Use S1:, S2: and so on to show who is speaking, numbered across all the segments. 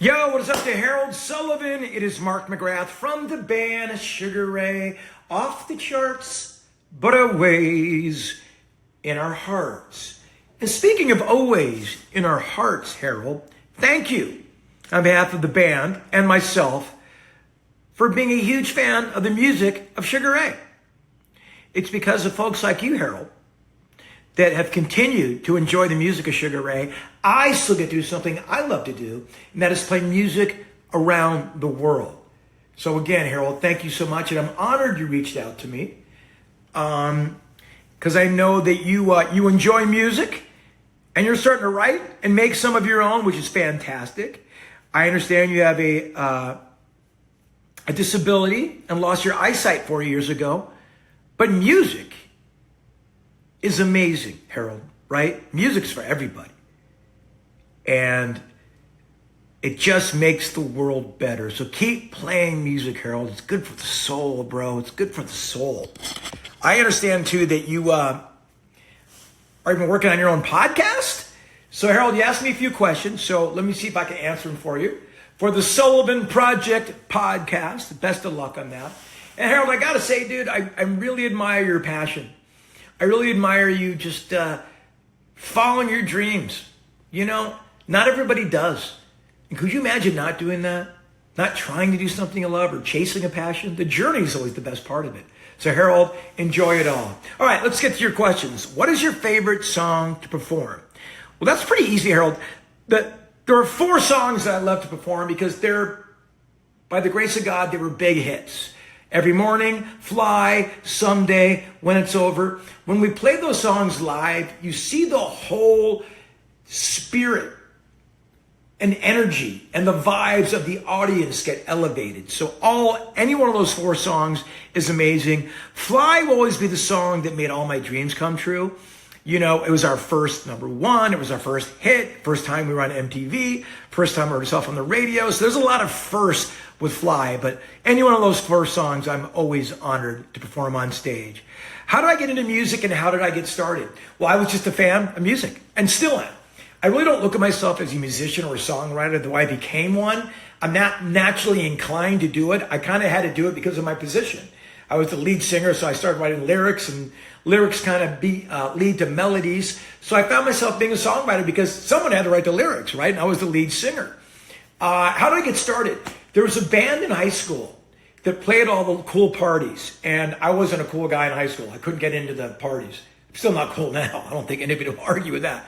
S1: Yo, what is up to Harold Sullivan? It is Mark McGrath from the band Sugar Ray. Off the charts, but always in our hearts. And speaking of always in our hearts, Harold, thank you on behalf of the band and myself for being a huge fan of the music of Sugar Ray. It's because of folks like you, Harold, that have continued to enjoy the music of Sugar Ray. I still get to do something I love to do, and that is play music around the world. So again, Harold, thank you so much, and I'm honored you reached out to me, because I know that you enjoy music, and you're starting to write and make some of your own, which is fantastic. I understand you have a disability and lost your eyesight 4 years ago, but music is amazing, Harold, right? Music's for everybody. And it just makes the world better. So keep playing music, Harold. It's good for the soul, bro. It's good for the soul. I understand, too, that you are even working on your own podcast. So, Harold, you asked me a few questions. So let me see if I can answer them for you. For the Sullivan Project podcast, best of luck on that. And, Harold, I got to say, dude, I really admire your passion. I really admire you just following your dreams. You know, not everybody does. And could you imagine not doing that? Not trying to do something you love or chasing a passion? The journey is always the best part of it. So, Harold, enjoy it all. All right, let's get to your questions. What is your favorite song to perform? Well, that's pretty easy, Harold. There are 4 songs that I love to perform because they're, by the grace of God, they were big hits. Every Morning, Fly, Someday, When It's Over. When we play those songs live, you see the whole spirit and energy and the vibes of the audience get elevated. So any one of those 4 songs is amazing. Fly will always be the song that made all my dreams come true. You know, it was our first #1. It was our first hit. First time we were on MTV. First time we heard ourselves on the radio. So there's a lot of firsts with Fly. But any one of those 4 songs, I'm always honored to perform on stage. How did I get into music and how did I get started? Well, I was just a fan of music and still am. I really don't look at myself as a musician or a songwriter, though I became one. I'm not naturally inclined to do it. I kind of had to do it because of my position. I was the lead singer, so I started writing lyrics, and lyrics kind of lead to melodies. So I found myself being a songwriter because someone had to write the lyrics, right? And I was the lead singer. How did I get started? There was a band in high school that played all the cool parties, and I wasn't a cool guy in high school. I couldn't get into the parties. I'm still not cool now. I don't think anybody will argue with that.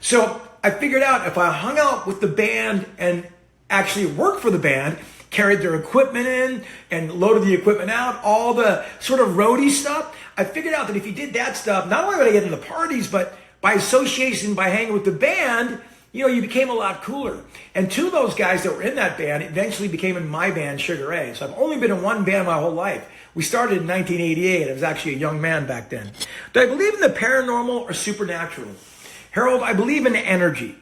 S1: So I figured out if I hung out with the band and actually worked for the band, carried their equipment in and loaded the equipment out, all the sort of roadie stuff, I figured out that if you did that stuff, not only would I get into the parties, but by association, by hanging with the band, you know, you became a lot cooler. And 2 of those guys that were in that band eventually became in my band, Sugar Ray. So I've only been in one band my whole life. We started in 1988. I was actually a young man back then. Do I believe in the paranormal or supernatural? Harold, I believe in energy.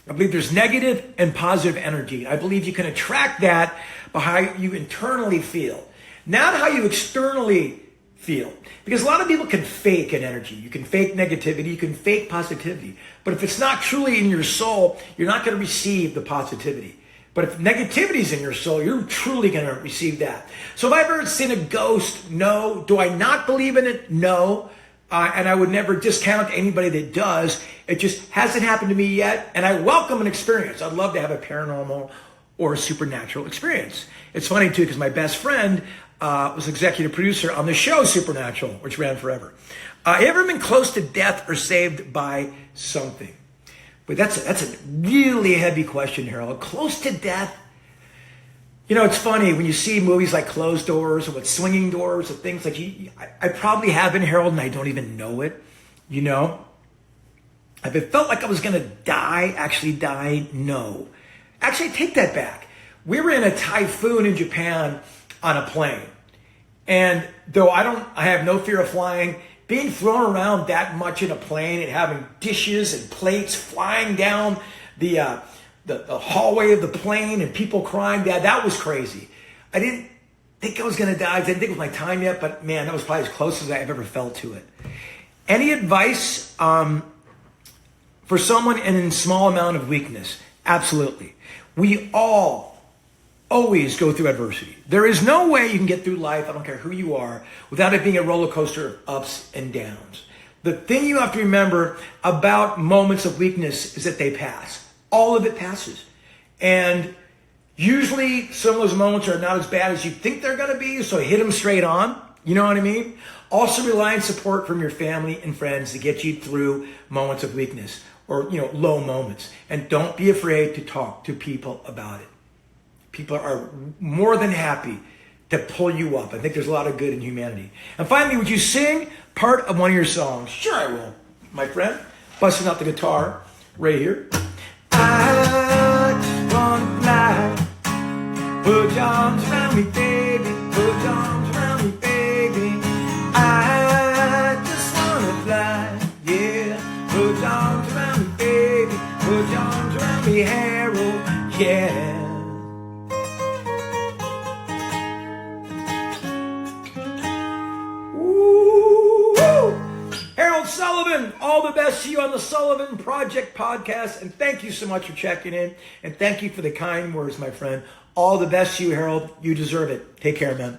S1: I believe there's negative and positive energy. I believe you can attract that by how you internally feel, not how you externally feel. Because a lot of people can fake an energy. You can fake negativity. You can fake positivity. But if it's not truly in your soul, you're not going to receive the positivity. But if negativity is in your soul, you're truly going to receive that. So have I ever seen a ghost? No. Do I not believe in it? No. And I would never discount anybody that does. It just hasn't happened to me yet. And I welcome an experience. I'd love to have a paranormal or a supernatural experience. It's funny, too, because my best friend was executive producer on the show Supernatural, which ran forever. Have you ever been close to death or saved by something? But that's a really heavy question, Harold. Close to death? You know, it's funny when you see movies like Closed Doors or with swinging doors or things like I probably have been, Harold, and I don't even know it. You know, have it felt like I was going to actually die? No. Actually, I take that back. We were in a typhoon in Japan on a plane. And though I have no fear of flying, being thrown around that much in a plane and having dishes and plates flying down the hallway of the plane and people crying, that was crazy. I didn't think I was going to die. I didn't think it was my time yet, but man, that was probably as close as I've ever felt to it. Any advice for someone in a small amount of weakness? Absolutely. We all always go through adversity. There is no way you can get through life, I don't care who you are, without it being a roller coaster of ups and downs. The thing you have to remember about moments of weakness is that they pass. All of it passes. And usually some of those moments are not as bad as you think they're going to be, so hit them straight on. You know what I mean? Also rely on support from your family and friends to get you through moments of weakness or, low moments. And don't be afraid to talk to people about it. People are more than happy to pull you up. I think there's a lot of good in humanity. And finally, would you sing part of one of your songs? Sure I will, my friend. Busting out the guitar right here. I just want to fly. Put your arms around me, baby. Put your arms around me, baby. I just want to fly, yeah. Put your arms around me, baby. Put your arms around me, Harold, yeah. Sullivan, all the best to you on the Sullivan Project podcast, and thank you so much for checking in, and thank you for the kind words, my friend. All the best to you, Harold. You deserve it. Take care, man.